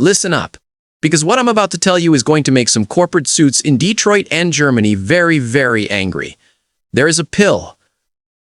Listen up, because what I'm about to tell you is going to make some corporate suits in Detroit and Germany very, very angry. There is a pill.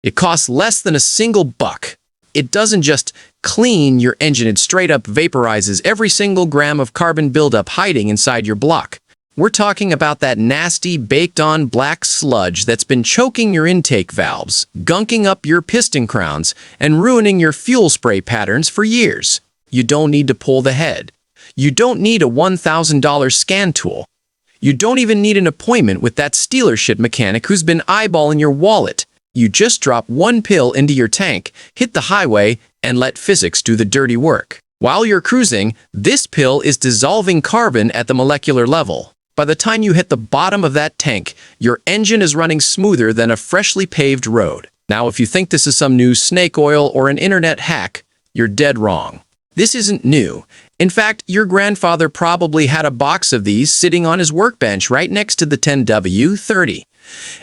It costs less than a single buck. It doesn't just clean your engine, it straight up vaporizes every single gram of carbon buildup hiding inside your block. We're talking about that nasty, baked-on black sludge that's been choking your intake valves, gunking up your piston crowns, and ruining your fuel spray patterns for years. You don't need to pull the head. You don't need a $1,000 scan tool. You don't even need an appointment with that dealership mechanic who's been eyeballing your wallet. You just drop one pill into your tank, hit the highway, and let physics do the dirty work. While you're cruising, this pill is dissolving carbon at the molecular level. By the time you hit the bottom of that tank, your engine is running smoother than a freshly paved road. Now, if you think this is some new snake oil or an internet hack, you're dead wrong. This isn't new. In fact, your grandfather probably had a box of these sitting on his workbench right next to the 10W30.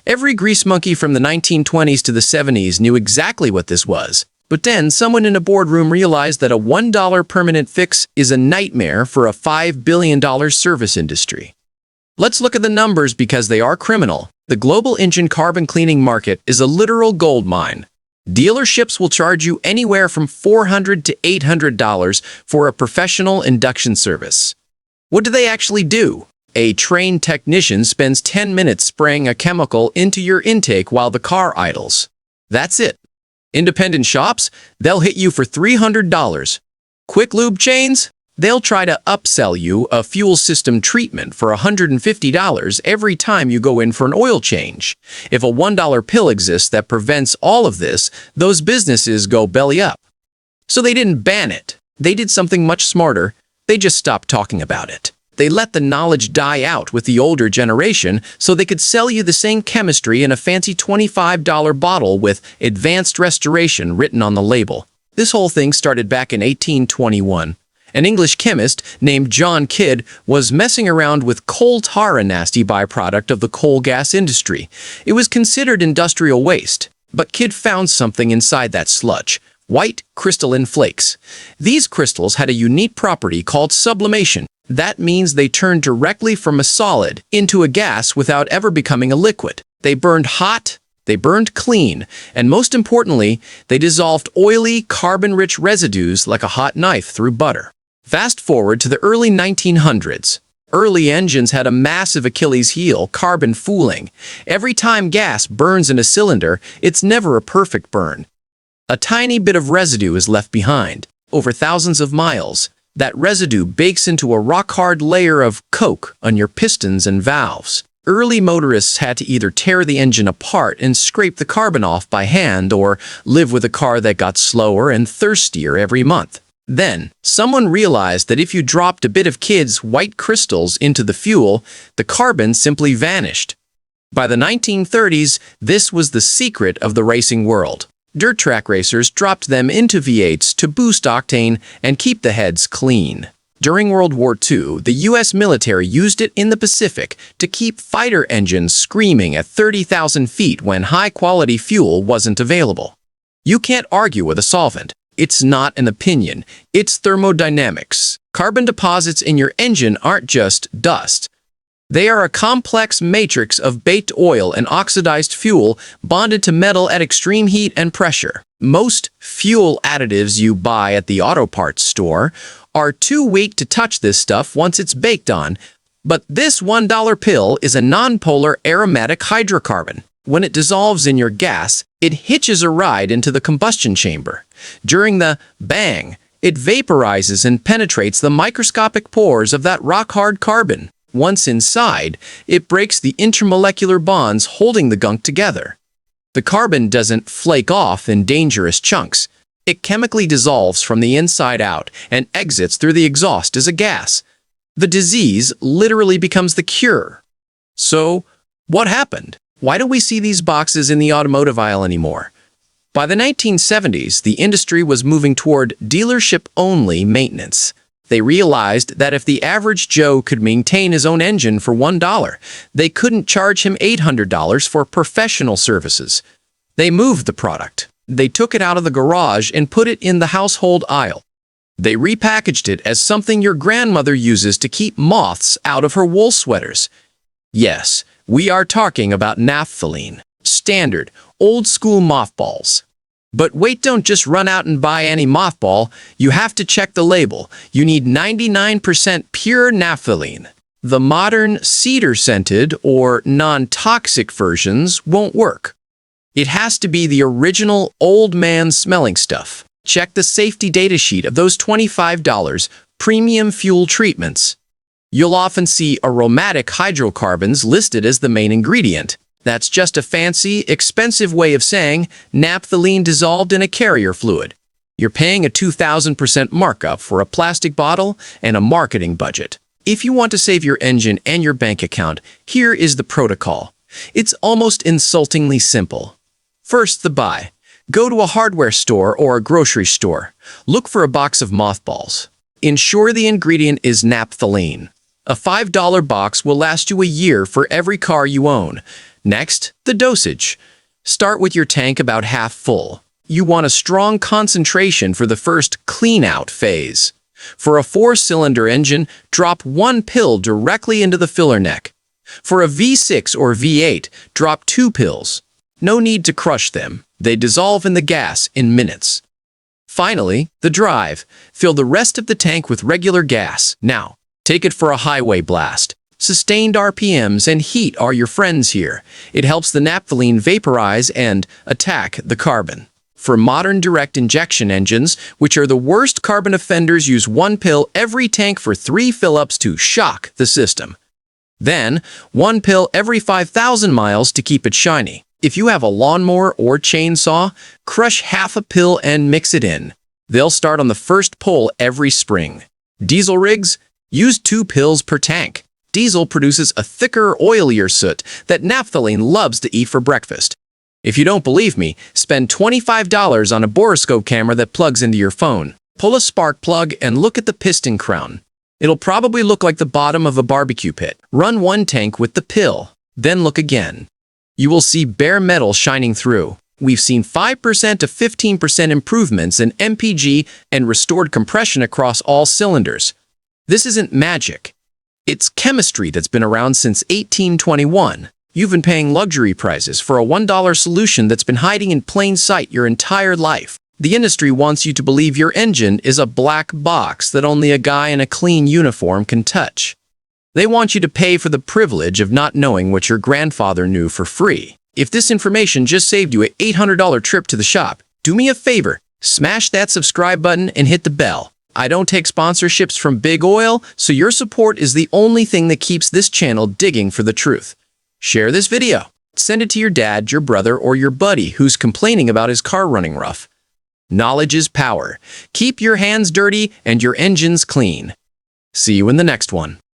Every grease monkey from the 1920s to the 70s knew exactly what this was. But then someone in a boardroom realized that a $1 permanent fix is a nightmare for a $5 billion service industry. Let's look at the numbers because they are criminal. The global engine carbon cleaning market is a literal gold mine. Dealerships will charge you anywhere from $400 to $800 for a professional induction service. What do they actually do? A trained technician spends 10 minutes spraying a chemical into your intake while the car idles. That's it. Independent shops, they'll hit you for $300. Quick lube chains? They'll try to upsell you a fuel system treatment for $150 every time you go in for an oil change. If a $1 pill exists that prevents all of this, those businesses go belly up. So they didn't ban it. They did something much smarter. They just stopped talking about it. They let the knowledge die out with the older generation so they could sell you the same chemistry in a fancy $25 bottle with advanced restoration written on the label. This whole thing started back in 1821. An English chemist named John Kidd was messing around with coal tar, a nasty byproduct of the coal gas industry. It was considered industrial waste, but Kidd found something inside that sludge: white crystalline flakes. These crystals had a unique property called sublimation. That means they turned directly from a solid into a gas without ever becoming a liquid. They burned hot, they burned clean, and most importantly, they dissolved oily, carbon-rich residues like a hot knife through butter. Fast forward to the early 1900s. Early engines had a massive Achilles heel: carbon fouling. Every time gas burns in a cylinder, it's never a perfect burn. A tiny bit of residue is left behind. Over thousands of miles, that residue bakes into a rock-hard layer of coke on your pistons and valves. Early motorists had to either tear the engine apart and scrape the carbon off by hand or live with a car that got slower and thirstier every month. Then, someone realized that if you dropped a bit of Kidd's white crystals into the fuel, the carbon simply vanished. By the 1930s, this was the secret of the racing world. Dirt track racers dropped them into V8s to boost octane and keep the heads clean. During World War II, the U.S. military used it in the Pacific to keep fighter engines screaming at 30,000 feet when high-quality fuel wasn't available. You can't argue with a solvent. It's not an opinion, it's thermodynamics. Carbon deposits in your engine aren't just dust. They are a complex matrix of baked oil and oxidized fuel bonded to metal at extreme heat and pressure. Most fuel additives you buy at the auto parts store are too weak to touch this stuff once it's baked on, but this $1 pill is a nonpolar aromatic hydrocarbon. When it dissolves in your gas, it hitches a ride into the combustion chamber. During the bang, it vaporizes and penetrates the microscopic pores of that rock-hard carbon. Once inside, it breaks the intermolecular bonds holding the gunk together. The carbon doesn't flake off in dangerous chunks. It chemically dissolves from the inside out and exits through the exhaust as a gas. The disease literally becomes the cure. So, what happened? Why don't we see these boxes in the automotive aisle anymore? By the 1970s, the industry was moving toward dealership-only maintenance. They realized that if the average Joe could maintain his own engine for $1, they couldn't charge him $800 for professional services. They moved the product. They took it out of the garage and put it in the household aisle. They repackaged it as something your grandmother uses to keep moths out of her wool sweaters. Yes, we are talking about naphthalene, standard, old-school mothballs. But wait, don't just run out and buy any mothball. You have to check the label. You need 99% pure naphthalene. The modern cedar-scented or non-toxic versions won't work. It has to be the original old man smelling stuff. Check the safety data sheet of those $25 premium fuel treatments. You'll often see aromatic hydrocarbons listed as the main ingredient. That's just a fancy, expensive way of saying naphthalene dissolved in a carrier fluid. You're paying a 2,000% markup for a plastic bottle and a marketing budget. If you want to save your engine and your bank account, here is the protocol. It's almost insultingly simple. First, the buy. Go to a hardware store or a grocery store. Look for a box of mothballs. Ensure the ingredient is naphthalene. A $5 box will last you a year for every car you own. Next, the dosage. Start with your tank about half full. You want a strong concentration for the first clean-out phase. For a 4-cylinder engine, drop 1 pill directly into the filler neck. For a V6 or V8, drop 2 pills. No need to crush them. They dissolve in the gas in minutes. Finally, the drive. Fill the rest of the tank with regular gas. Now, take it for a highway blast. Sustained RPMs and heat are your friends here. It helps the naphthalene vaporize and attack the carbon. For modern direct injection engines, which are the worst carbon offenders, use 1 pill every tank for 3 fill-ups to shock the system. Then, 1 pill every 5,000 miles to keep it shiny. If you have a lawnmower or chainsaw, crush half a pill and mix it in. They'll start on the first pull every spring. Diesel rigs, use 2 pills per tank. Diesel produces a thicker, oilier soot that naphthalene loves to eat for breakfast. If you don't believe me, spend $25 on a borescope camera that plugs into your phone. Pull a spark plug and look at the piston crown. It'll probably look like the bottom of a barbecue pit. Run 1 tank with the pill, then look again. You will see bare metal shining through. We've seen 5% to 15% improvements in MPG and restored compression across all cylinders. This isn't magic. It's chemistry that's been around since 1821. You've been paying luxury prices for a $1 solution that's been hiding in plain sight your entire life. The industry wants you to believe your engine is a black box that only a guy in a clean uniform can touch. They want you to pay for the privilege of not knowing what your grandfather knew for free. If this information just saved you an $800 trip to the shop, do me a favor, smash that subscribe button and hit the bell. I don't take sponsorships from Big Oil, so your support is the only thing that keeps this channel digging for the truth. Share this video. Send it to your dad, your brother, or your buddy who's complaining about his car running rough. Knowledge is power. Keep your hands dirty and your engines clean. See you in the next one.